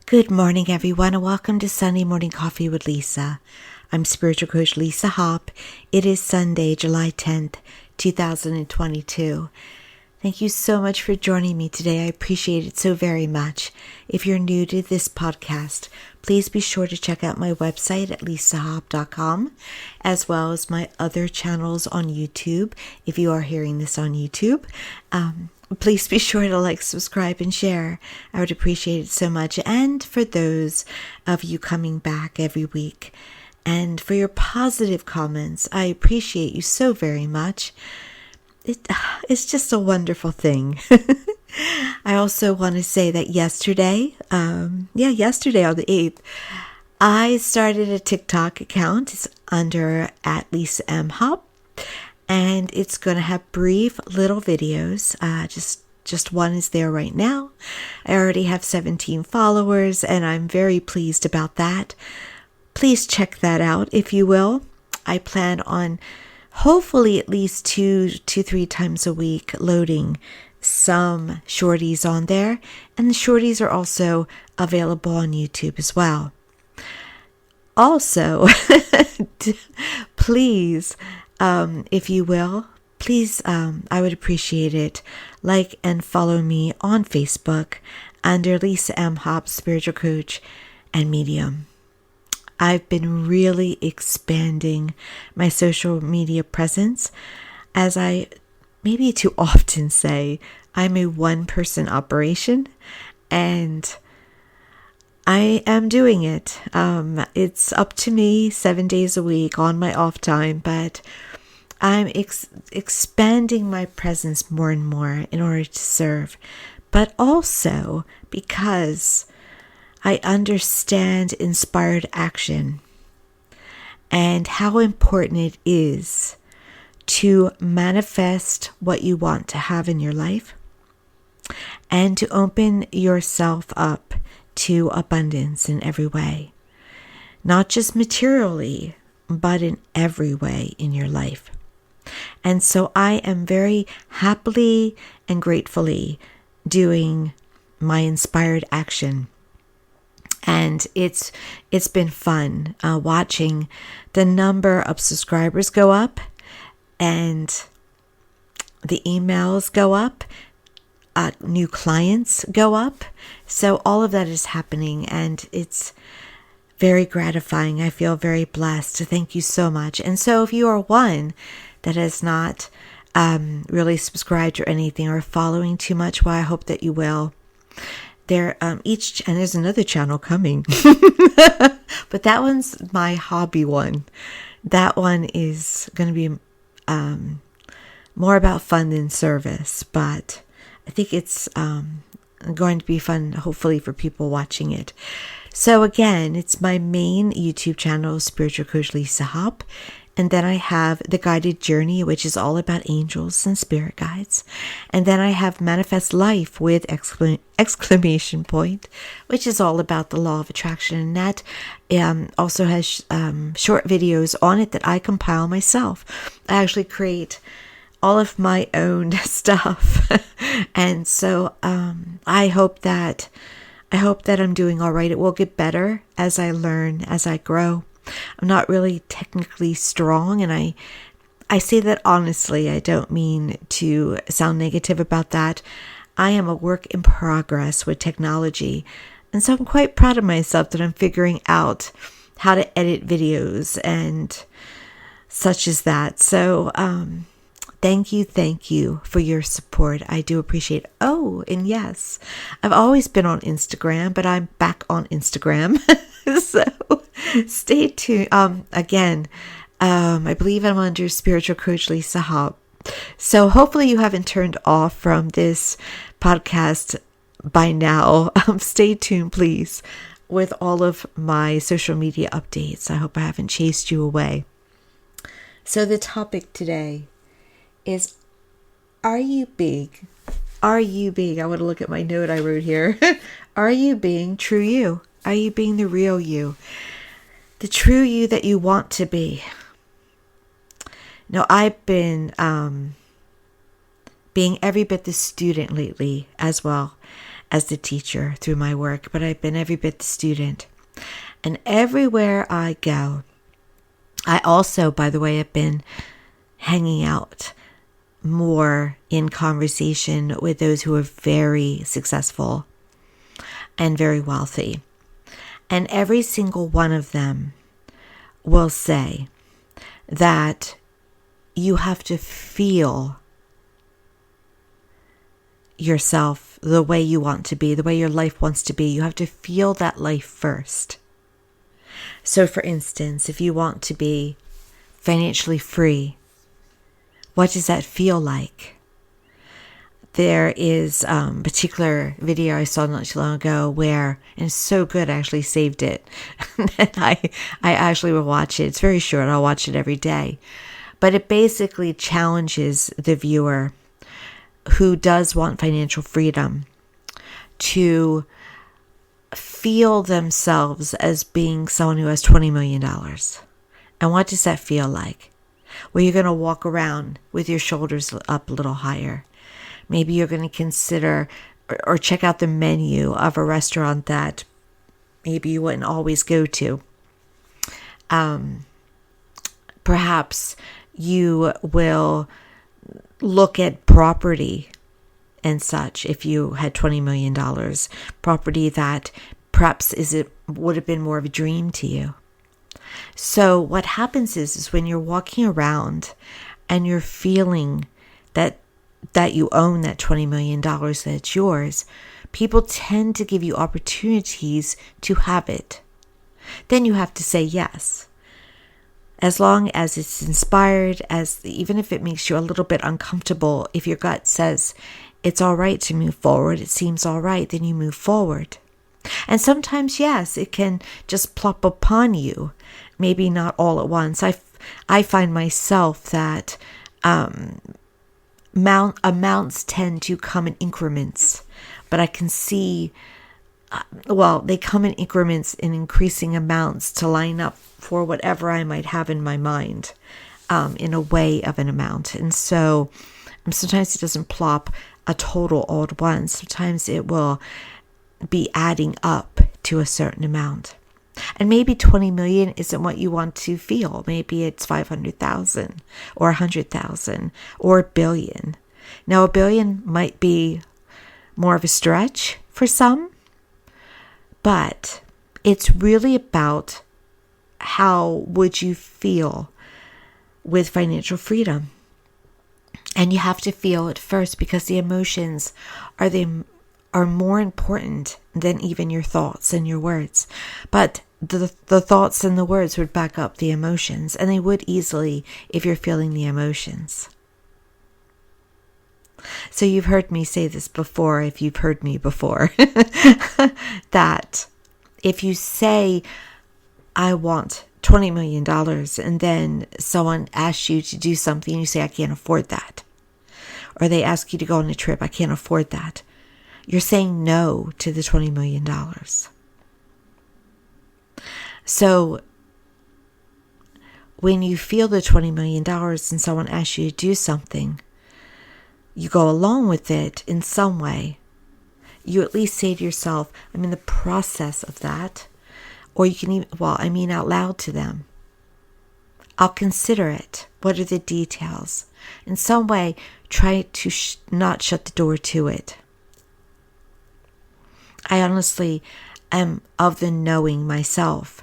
Good morning, everyone, and welcome to Sunday Morning Coffee with Lisa. I'm Spiritual Coach Lisa Hop. It is Sunday, July 10th, 2022. Thank you so much for joining me today. I appreciate it so very much. If you're new to this podcast, please be sure to check out my website at lisahop.com, as well as my other channels on YouTube. If you are hearing this on YouTube, please be sure to like, subscribe, and share. I would appreciate it so much. And for those of you coming back every week, and for your positive comments, I appreciate you so very much. It's just a wonderful thing. I also want to say that yesterday on the 8th, I started a TikTok account. It's under at Lisa M. Hop, and it's going to have brief little videos. Just one is there right now. I already have 17 followers, and I'm very pleased about that. Please check that out if you will. I plan on hopefully at least two to three times a week loading some shorties on there, and the shorties are also available on YouTube as well. Also, please, if you will, please, I would appreciate it, like and follow me on Facebook under Lisa M. Hop, Spiritual Coach and Medium. I've been really expanding my social media presence. As I maybe too often say, I'm a one-person operation, and I am doing it. It's up to me 7 days a week on my off time, but I'm expanding my presence more and more in order to serve, but also because I understand inspired action and how important it is to manifest what you want to have in your life and to open yourself up to abundance in every way, not just materially, but in every way in your life. And so I am very happily and gratefully doing my inspired action. And it's been fun watching the number of subscribers go up and the emails go up, new clients go up. So all of that is happening, and it's very gratifying. I feel very blessed. Thank you so much. And so if you are one that has not really subscribed or anything or following too much, well, I hope that you will. And there's another channel coming, but that one's my hobby one. That one is going to be more about fun than service, but I think it's going to be fun, hopefully, for people watching it. So again, it's my main YouTube channel, Spiritual Coach Lisa Hop. And then I have The Guided Journey, which is all about angels and spirit guides. And then I have Manifest Life with exclamation point, which is all about the law of attraction. And that also has short videos on it that I compile myself. I actually create all of my own stuff. And so I hope that I'm doing all right. It will get better as I learn, as I grow. I'm not really technically strong, and I say that honestly. I don't mean to sound negative about that. I am a work in progress with technology, and so I'm quite proud of myself that I'm figuring out how to edit videos and such as that. So thank you for your support. I do appreciate it. Oh, and yes, I've always been on Instagram, but I'm back on Instagram. So stay tuned. Again, I believe I'm under Spiritual Coach Lisa Hop. So hopefully you haven't turned off from this podcast by now. Stay tuned, please, with all of my social media updates. I hope I haven't chased you away. So the topic today is, are you big? Are you being, I want to look at my note I wrote here. Are you being true you? Are you being the real you? The true you that you want to be? Now, I've been being every bit the student lately as well. as the teacher through my work, but I've been every bit the student. And everywhere I go, I also, by the way, have been hanging out more in conversation with those who are very successful and very wealthy. And every single one of them will say that you have to feel yourself the way you want to be, the way your life wants to be. You have to feel that life first. So for instance, if you want to be financially free, what does that feel like? There is a particular video I saw not too long ago where, and it's so good, I actually saved it. And I actually will watch it. It's very short. I'll watch it every day. But it basically challenges the viewer who does want financial freedom to feel themselves as being someone who has $20 million. And what does that feel like? Well, you're going to walk around with your shoulders up a little higher. Maybe you're going to consider or check out the menu of a restaurant that maybe you wouldn't always go to. Perhaps you will look at property and such if you had $20 million. Property that perhaps would have been more of a dream to you. So what happens is when you're walking around and you're feeling that you own that $20 million that's yours, people tend to give you opportunities to have it. Then you have to say yes. As long as it's inspired, even if it makes you a little bit uncomfortable, if your gut says it's all right to move forward, it seems all right, then you move forward. And sometimes, yes, it can just plop upon you, maybe not all at once. I find myself that amounts tend to come in increments, but I can see, they come in increments in increasing amounts to line up for whatever I might have in my mind, in a way of an amount. And so sometimes it doesn't plop a total all at once. Sometimes it will be adding up to a certain amount. And maybe 20 million isn't what you want to feel. Maybe it's 500,000 or 100,000 or $1 billion. Now, $1 billion might be more of a stretch for some, but it's really about how would you feel with financial freedom. And you have to feel it first, because the emotions are more important than even your thoughts and your words. But the thoughts and the words would back up the emotions, and they would easily if you're feeling the emotions. So you've heard me say this before, if you've heard me before, that if you say, I want $20 million, and then someone asks you to do something, and you say, I can't afford that. Or they ask you to go on a trip, I can't afford that. You're saying no to the $20 million. So when you feel the $20 million and someone asks you to do something, you go along with it in some way. You at least say to yourself, I'm in the process of that. Or you can even, out loud to them. I'll consider it. What are the details? In some way, try to not shut the door to it. I honestly am of the knowing myself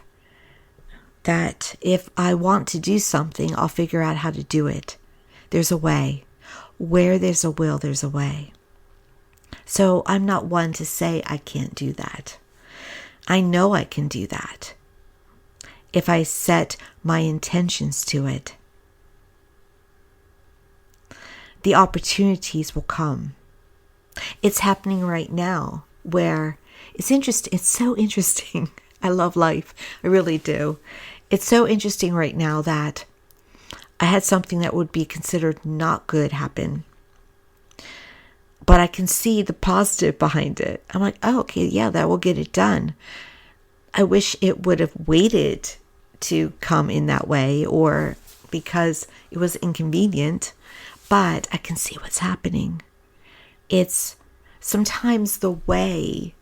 that if I want to do something, I'll figure out how to do it. There's a way. Where there's a will, there's a way. So I'm not one to say I can't do that. I know I can do that if I set my intentions to it. The opportunities will come. It's happening right now where it's interesting. It's so interesting. I love life. I really do. It's so interesting right now that I had something that would be considered not good happen. But I can see the positive behind it. I'm like, oh, okay, yeah, that will get it done. I wish it would have waited to come in that way, or because it was inconvenient, but I can see what's happening. It's sometimes the way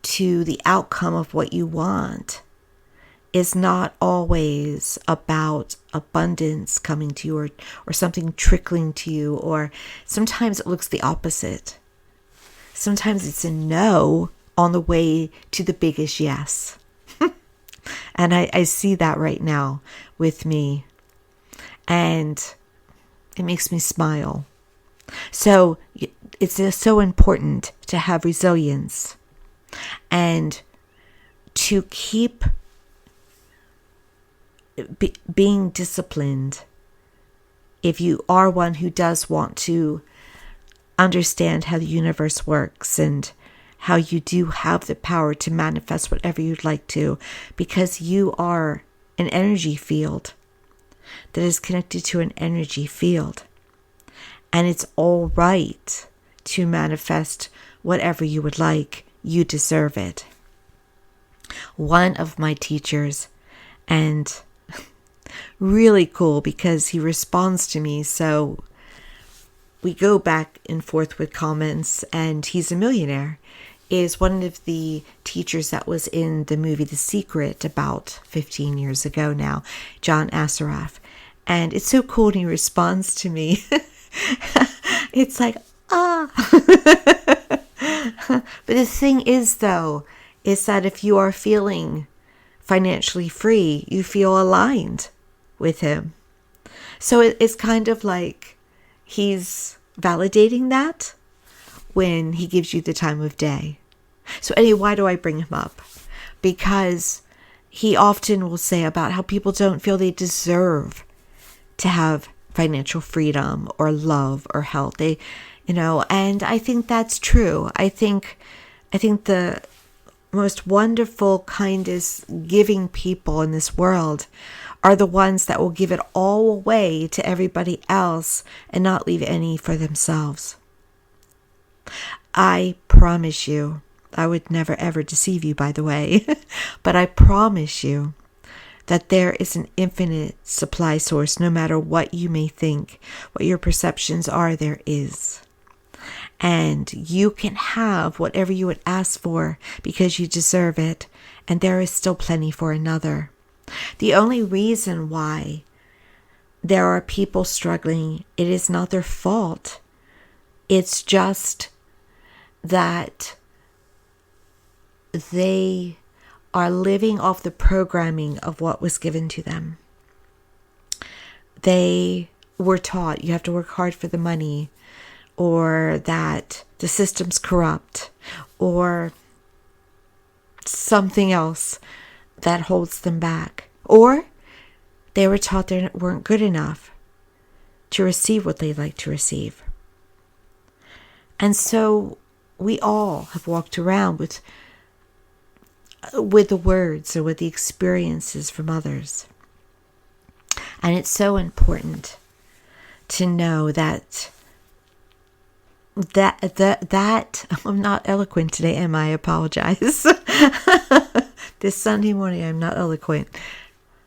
to the outcome of what you want is not always about abundance coming to you or something trickling to you, or sometimes it looks the opposite. Sometimes it's a no on the way to the biggest yes. And I see that right now with me. And it makes me smile. So it's so important to have resilience and to keep being disciplined. If you are one who does want to understand how the universe works and how you do have the power to manifest whatever you'd like to, because you are an energy field that is connected to an energy field. And it's all right to manifest whatever you would like. You deserve it. One of my teachers, and really cool because he responds to me, so we go back and forth with comments, and he's a millionaire, is one of the teachers that was in the movie The Secret about 15 years ago now, John Assaraf. And it's so cool when he responds to me. It's like, But the thing is, though, is that if you are feeling financially free, you feel aligned with him. So it's kind of like he's validating that when he gives you the time of day. So anyway, why do I bring him up? Because he often will say about how people don't feel they deserve to have financial freedom or love or health. They, and I think that's true. I think the most wonderful, kindest, giving people in this world are the ones that will give it all away to everybody else and not leave any for themselves. I promise you, I would never ever deceive you, by the way, but I promise you that there is an infinite supply source. No matter what you may think, what your perceptions are, there is. And you can have whatever you would ask for because you deserve it, and there is still plenty for another. The only reason why there are people struggling, it is not their fault. It's just that they are living off the programming of what was given to them. They were taught you have to work hard for the money, or that the system's corrupt, or something else that holds them back. Or they were taught they weren't good enough to receive what they'd like to receive. And so we all have walked around with the words or with the experiences from others. And it's so important to know that I'm not eloquent today, am I? Apologize. This Sunday morning I'm not eloquent.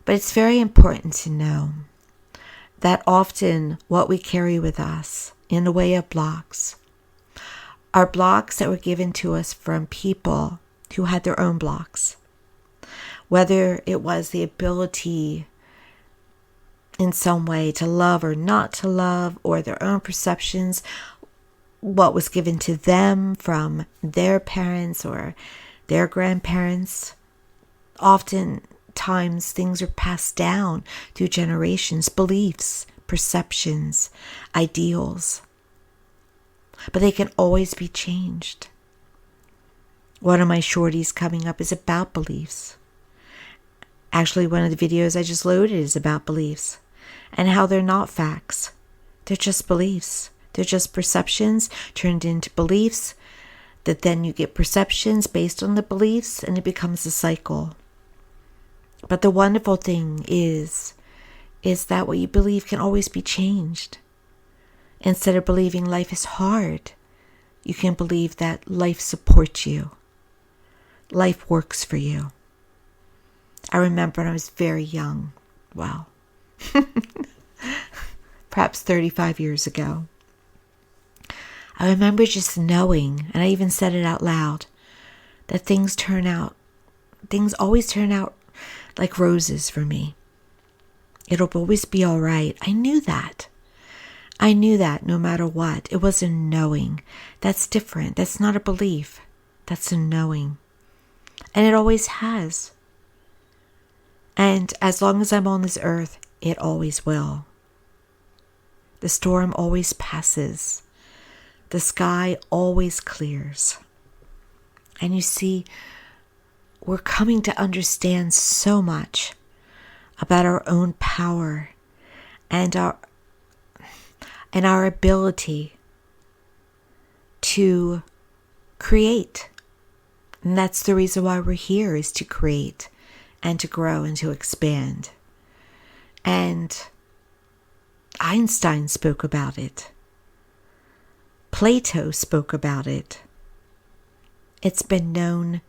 But it's very important to know that often what we carry with us in the way of blocks are blocks that were given to us from people who had their own blocks. Whether it was the ability in some way to love or not to love, or their own perceptions, what was given to them from their parents or their grandparents. Oftentimes things are passed down through generations, beliefs, perceptions, ideals. But they can always be changed. One of my shorties coming up is about beliefs. Actually, one of the videos I just loaded is about beliefs and how they're not facts. They're just beliefs. They're just perceptions turned into beliefs, that then you get perceptions based on the beliefs, and it becomes a cycle. But the wonderful thing is that what you believe can always be changed. Instead of believing life is hard, you can believe that life supports you. Life works for you. I remember when I was very young, well, perhaps 35 years ago, I remember just knowing, and I even said it out loud, that things always turn out like roses for me. It'll always be all right. I knew that. I knew that no matter what. It was a knowing. That's different. That's not a belief. That's a knowing. And it always has. And as long as I'm on this earth, it always will. The storm always passes. The sky always clears. And you see, we're coming to understand so much about our own power and our ability to create. And that's the reason why we're here, is to create and to grow and to expand. And Einstein spoke about it. Plato spoke about it. It's been known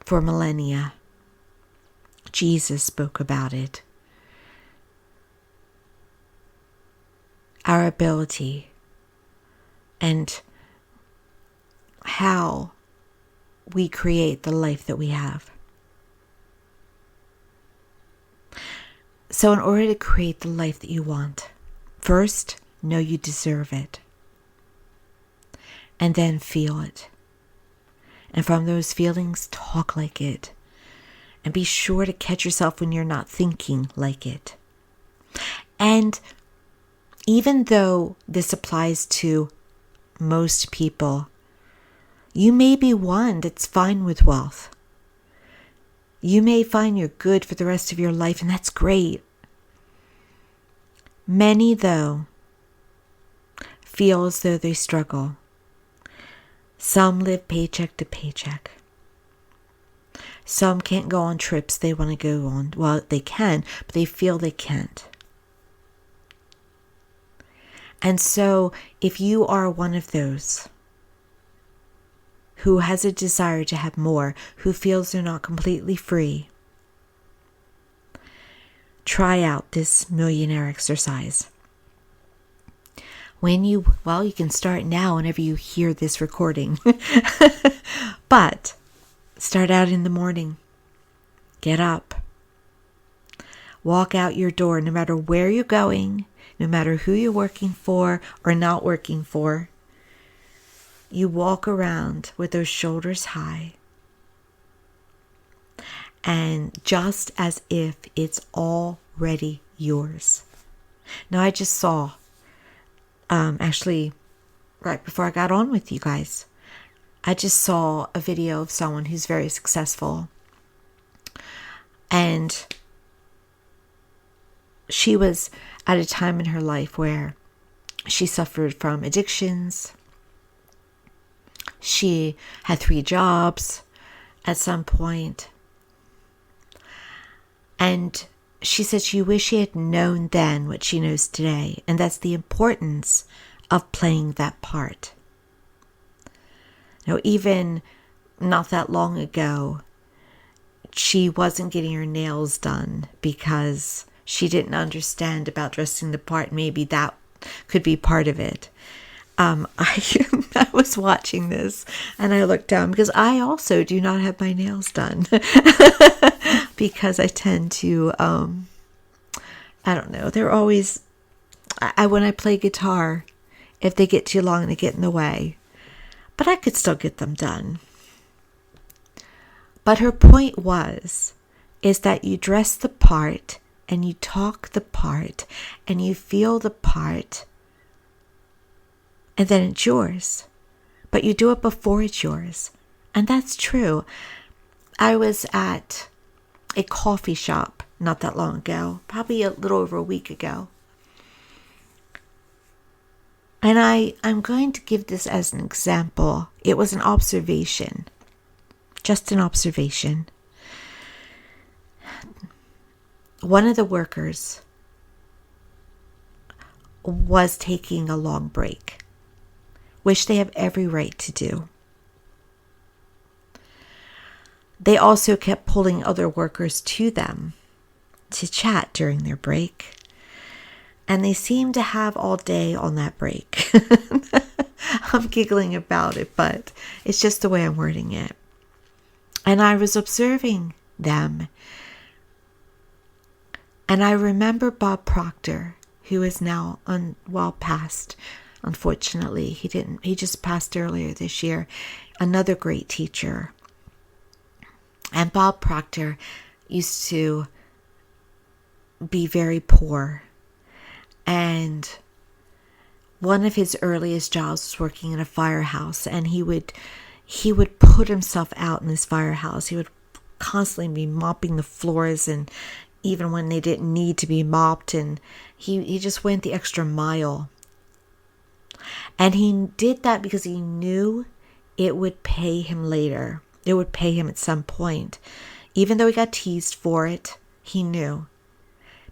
for millennia. Jesus spoke about it. Our ability and how we create the life that we have. So in order to create the life that you want, first, know you deserve it. And then feel it. And from those feelings, talk like it. And be sure to catch yourself when you're not thinking like it. And even though this applies to most people, you may be one that's fine with wealth. You may find you're good for the rest of your life, and that's great. Many, though, feel as though they struggle. Some live paycheck to paycheck. Some can't go on trips they want to go on. Well, they can, but they feel they can't. And so, if you are one of those who has a desire to have more, who feels they're not completely free, try out this millionaire exercise. You can start now whenever you hear this recording. But start out in the morning. Get up. Walk out your door, no matter where you're going, no matter who you're working for or not working for. You walk around with those shoulders high. And just as if it's already yours. Now, I just saw, actually, right before I got on with you guys, I just saw a video of someone who's very successful. And she was at a time in her life where she suffered from addictions. She had 3 jobs at some point. And she said she wished she had known then what she knows today. And that's the importance of playing that part. Even not that long ago, she wasn't getting her nails done because she didn't understand about dressing the part. Maybe that could be part of it. I was watching this and I looked down because I also do not have my nails done because I tend to, I don't know, they're always, when I play guitar, if they get too long, they get in the way, but I could still get them done. But her point is that you dress the part and you talk the part and you feel the part, and then it's yours. But you do it before it's yours. And that's true. I was at a coffee shop not that long ago, probably a little over a week ago. And I'm going to give this as an example. It was an observation. Just an observation. One of the workers was taking a long break, which they have every right to do. They also kept pulling other workers to them to chat during their break. And they seemed to have all day on that break. I'm giggling about it, but it's just the way I'm wording it. And I was observing them. And I remember Bob Proctor, who is now passed. Unfortunately, he just passed earlier this year. Another great teacher. And Bob Proctor used to be very poor. And one of his earliest jobs was working in a firehouse, and he would put himself out in this firehouse. He would constantly be mopping the floors, and even when they didn't need to be mopped, and he just went the extra mile. And he did that because he knew it would pay him later. It would pay him at some point. Even though he got teased for it, he knew.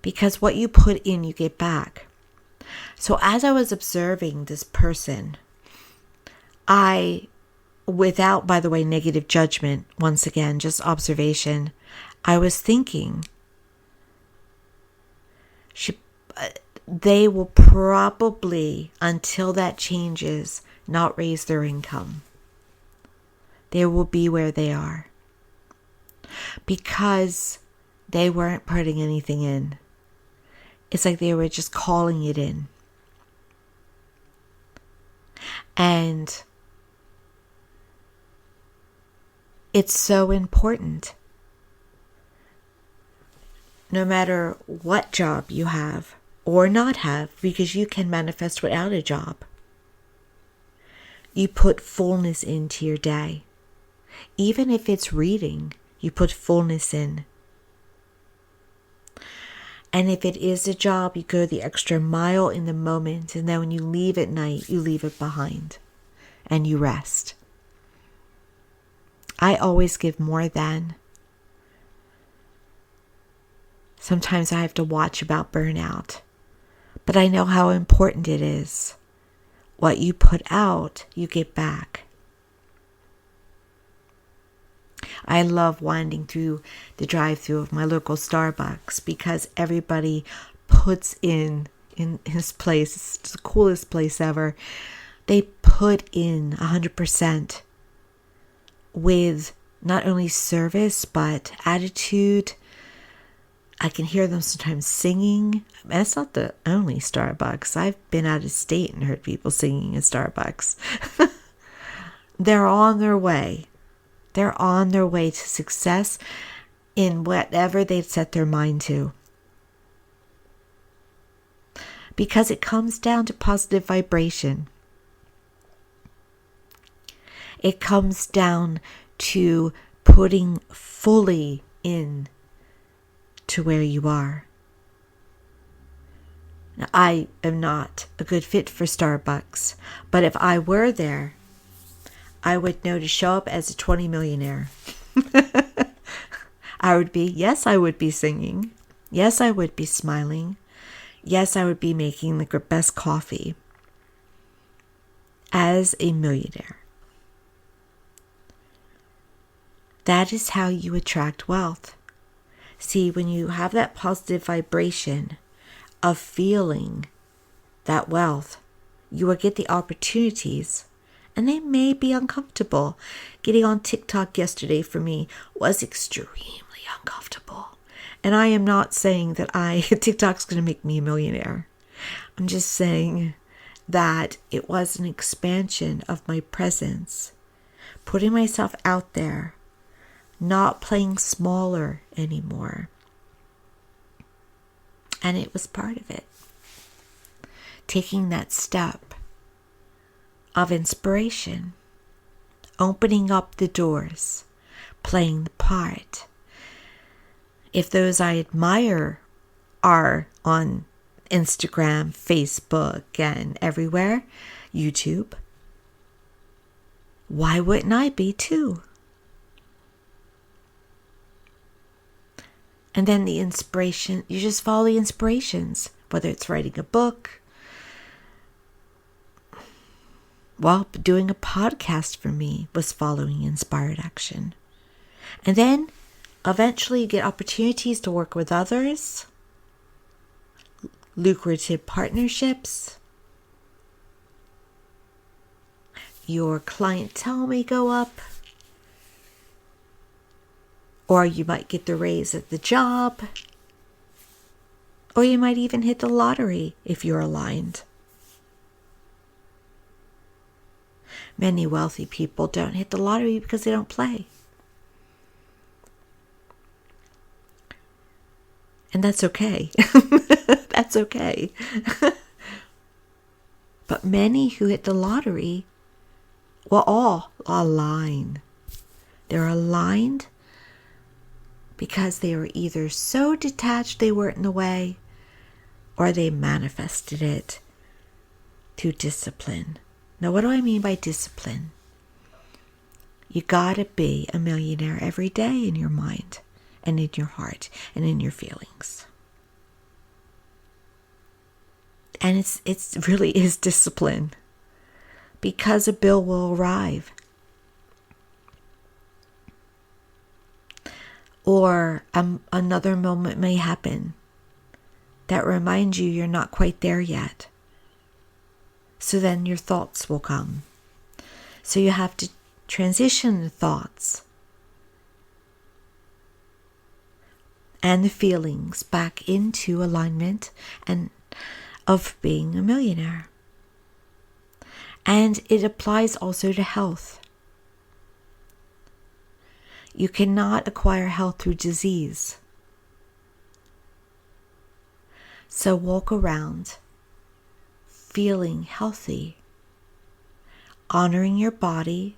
Because what you put in, you get back. So as I was observing this person, without, by the way, negative judgment, once again, just observation, I was thinking, they will probably, until that changes, not raise their income. They will be where they are. Because they weren't putting anything in. It's like they were just calling it in. And it's so important. No matter what job you have or not have, because you can manifest without a job. You put fullness into your day. Even if it's reading, you put fullness in. And if it is a job, you go the extra mile in the moment. And then when you leave at night, you leave it behind. And you rest. I always give more than. Sometimes I have to watch about burnout. But I know how important it is. What you put out, you get back. I love winding through the drive-thru of my local Starbucks because everybody puts in his place. It's the coolest place ever. They put in 100% with not only service but attitude. I can hear them sometimes singing. And it's not the only Starbucks. I've been out of state and heard people singing at Starbucks. They're on their way. They're on their way to success in whatever they've set their mind to. Because it comes down to positive vibration. It comes down to putting fully in to where you are. Now, I am not a good fit for Starbucks, but if I were there, I would know to show up as a 20 millionaire. I would be singing. Yes, I would be smiling. Yes, I would be making the best coffee as a millionaire. That is how you attract wealth. See, when you have that positive vibration of feeling that wealth, you will get the opportunities. And they may be uncomfortable. Getting on TikTok yesterday for me was extremely uncomfortable. And I am not saying that TikTok's going to make me a millionaire. I'm just saying that it was an expansion of my presence. Putting myself out there. Not playing smaller anymore. And it was part of it. Taking that step of inspiration, opening up the doors, playing the part. If those I admire are on Instagram, Facebook, and everywhere, YouTube, why wouldn't I be too? And then the inspiration, you just follow the inspirations, whether it's writing a book, well, doing a podcast for me was following inspired action. And then eventually you get opportunities to work with others, lucrative partnerships. your clientele may go up, or you might get the raise at the job, or you might even hit the lottery if you're aligned. Many wealthy people don't hit the lottery because they don't play. And that's okay. That's okay. But many who hit the lottery will all align. They're aligned because they were either so detached they weren't in the way, or they manifested it through discipline. Now, what do I mean by discipline? You gotta be a millionaire every day in your mind and in your heart and in your feelings. And it's really is discipline, because a bill will arrive, or another moment may happen that reminds you you're not quite there yet. So then your thoughts will come. So you have to transition the thoughts and the feelings back into alignment and of being a millionaire. And it applies also to health. You cannot acquire health through disease. So walk around feeling healthy, honoring your body,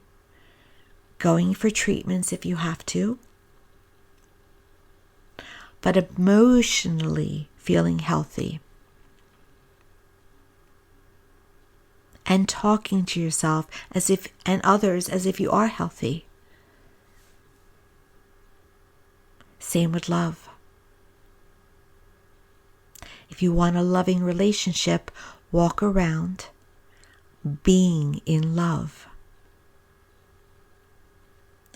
going for treatments if you have to, but emotionally feeling healthy. And talking to yourself as if, and others as if you are healthy. Same with love. If you want a loving relationship, walk around being in love.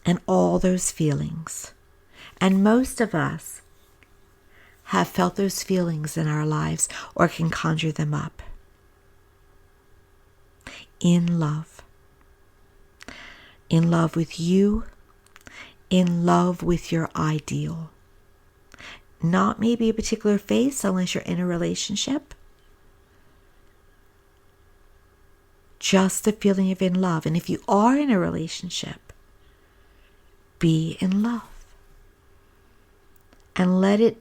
And all those feelings. And most of us have felt those feelings in our lives or can conjure them up. In love. In love with you. In love with your ideal. Not maybe a particular face unless you're in a relationship. Just the feeling of in love. And if you are in a relationship, be in love. And let it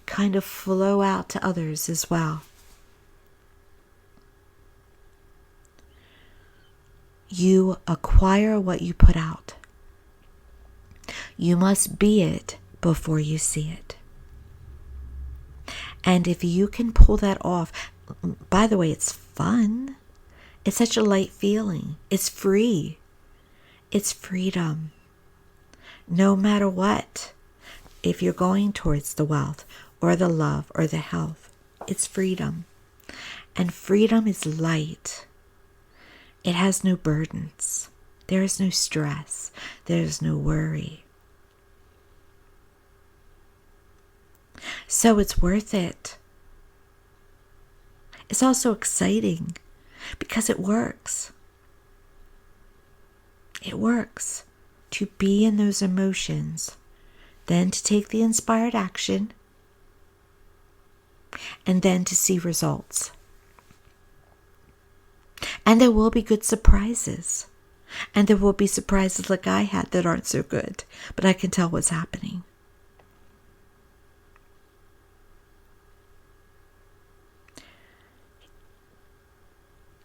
kind of flow out to others as well. You acquire what you put out. You must be it before you see it. And if you can pull that off, by the way, it's fun. It's such a light feeling. It's free. It's freedom. No matter what, if you're going towards the wealth or the love or the health, it's freedom. And freedom is light. It has no burdens. There is no stress. There is no worry. So it's worth it. It's also exciting because it works. It works to be in those emotions, then to take the inspired action, and then to see results. And there will be good surprises. And there will be surprises like I had that aren't so good, but I can tell what's happening.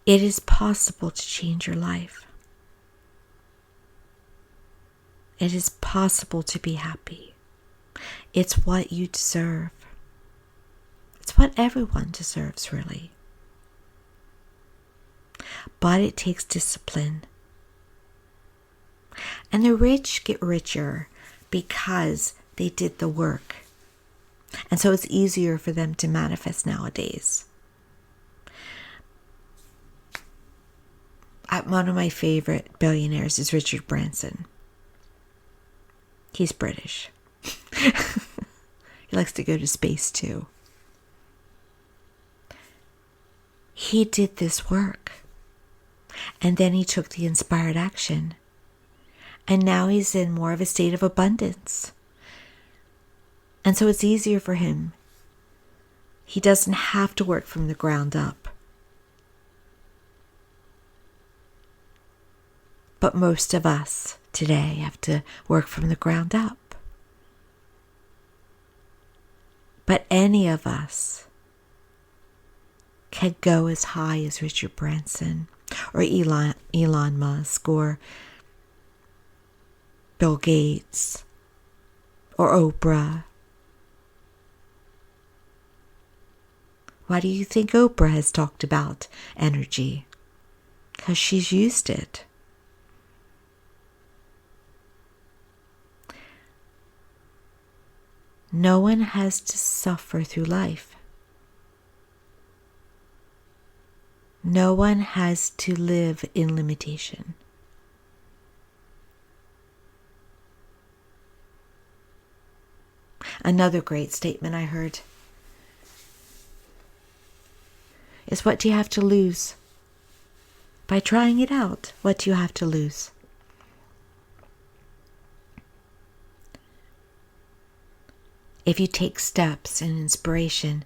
It is possible to change your life. It is possible to be happy. It's what you deserve. It's what everyone deserves, really. But it takes discipline. And the rich get richer because they did the work. And so it's easier for them to manifest nowadays. One of my favorite billionaires is Richard Branson. He's British. He likes to go to space too. He did this work. And then he took the inspired action. And now he's in more of a state of abundance. And so it's easier for him. He doesn't have to work from the ground up. But most of us today have to work from the ground up. But any of us can go as high as Richard Branson or Elon Musk or Bill Gates or Oprah. Why do you think Oprah has talked about energy? Because she's used it. No one has to suffer through life. No one has to live in limitation. Another great statement I heard is, what do you have to lose? By trying it out, what do you have to lose? If you take steps in inspiration,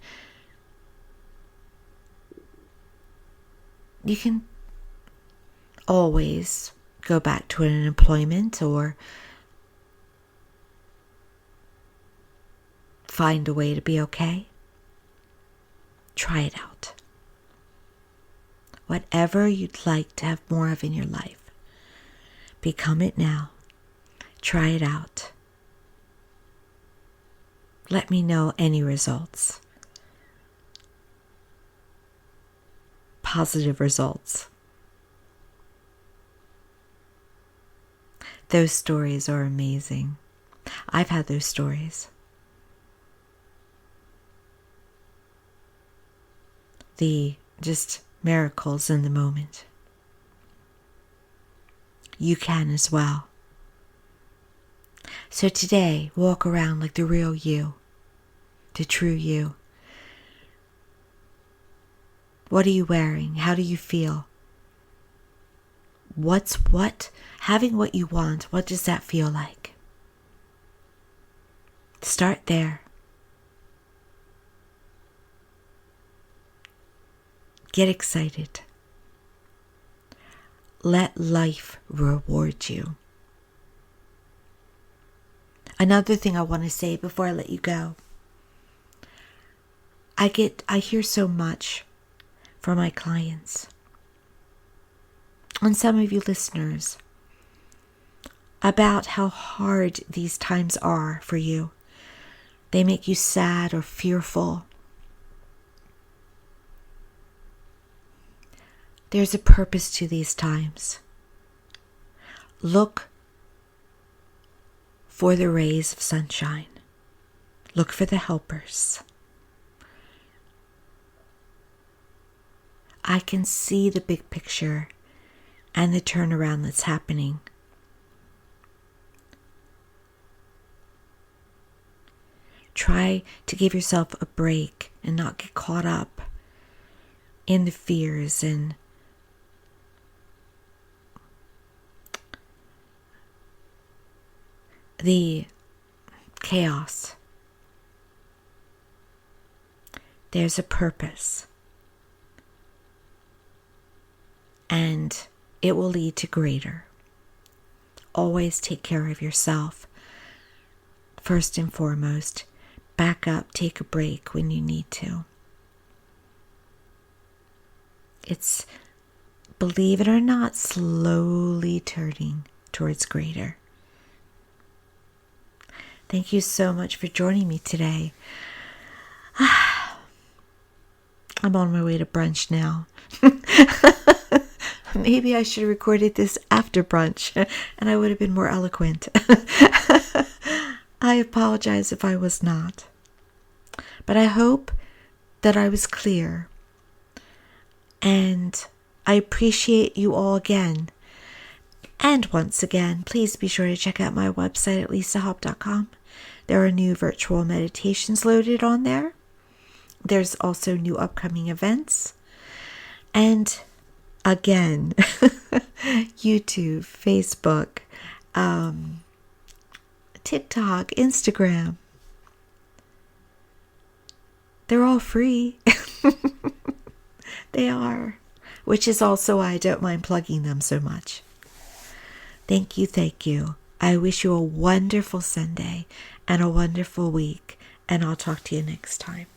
you can always go back to an employment or find a way to be okay. Try it out. Whatever you'd like to have more of in your life, become it now. Try it out. Let me know any results. Positive results. Those stories are amazing. I've had those stories. The just miracles in the moment. You can as well. So today, walk around like the real you, the true you. What are you wearing? How do you feel? What's what? Having what you want, what does that feel like? Start there. Get excited. Let life reward you. Another thing I want to say before I let you go. I hear so much from my clients and some of you listeners about how hard these times are for you. They make you sad or fearful. There's a purpose to these times. Look for the rays of sunshine. Look for the helpers. I can see the big picture and the turnaround that's happening. Try to give yourself a break and not get caught up in the fears and the chaos. There's a purpose, and it will lead to greater. Always take care of yourself. First and foremost, back up, take a break when you need to. It's, believe it or not, slowly turning towards greater. Thank you so much for joining me today. I'm on my way to brunch now. Maybe I should have recorded this after brunch and I would have been more eloquent. I apologize if I was not. But I hope that I was clear. And I appreciate you all again. And once again, please be sure to check out my website at lisahop.com. There are new virtual meditations loaded on there. There's also new upcoming events. And Again, YouTube, Facebook, TikTok, Instagram. They're all free. They are. Which is also why I don't mind plugging them so much. Thank you, thank you. I wish you a wonderful Sunday and a wonderful week. And I'll talk to you next time.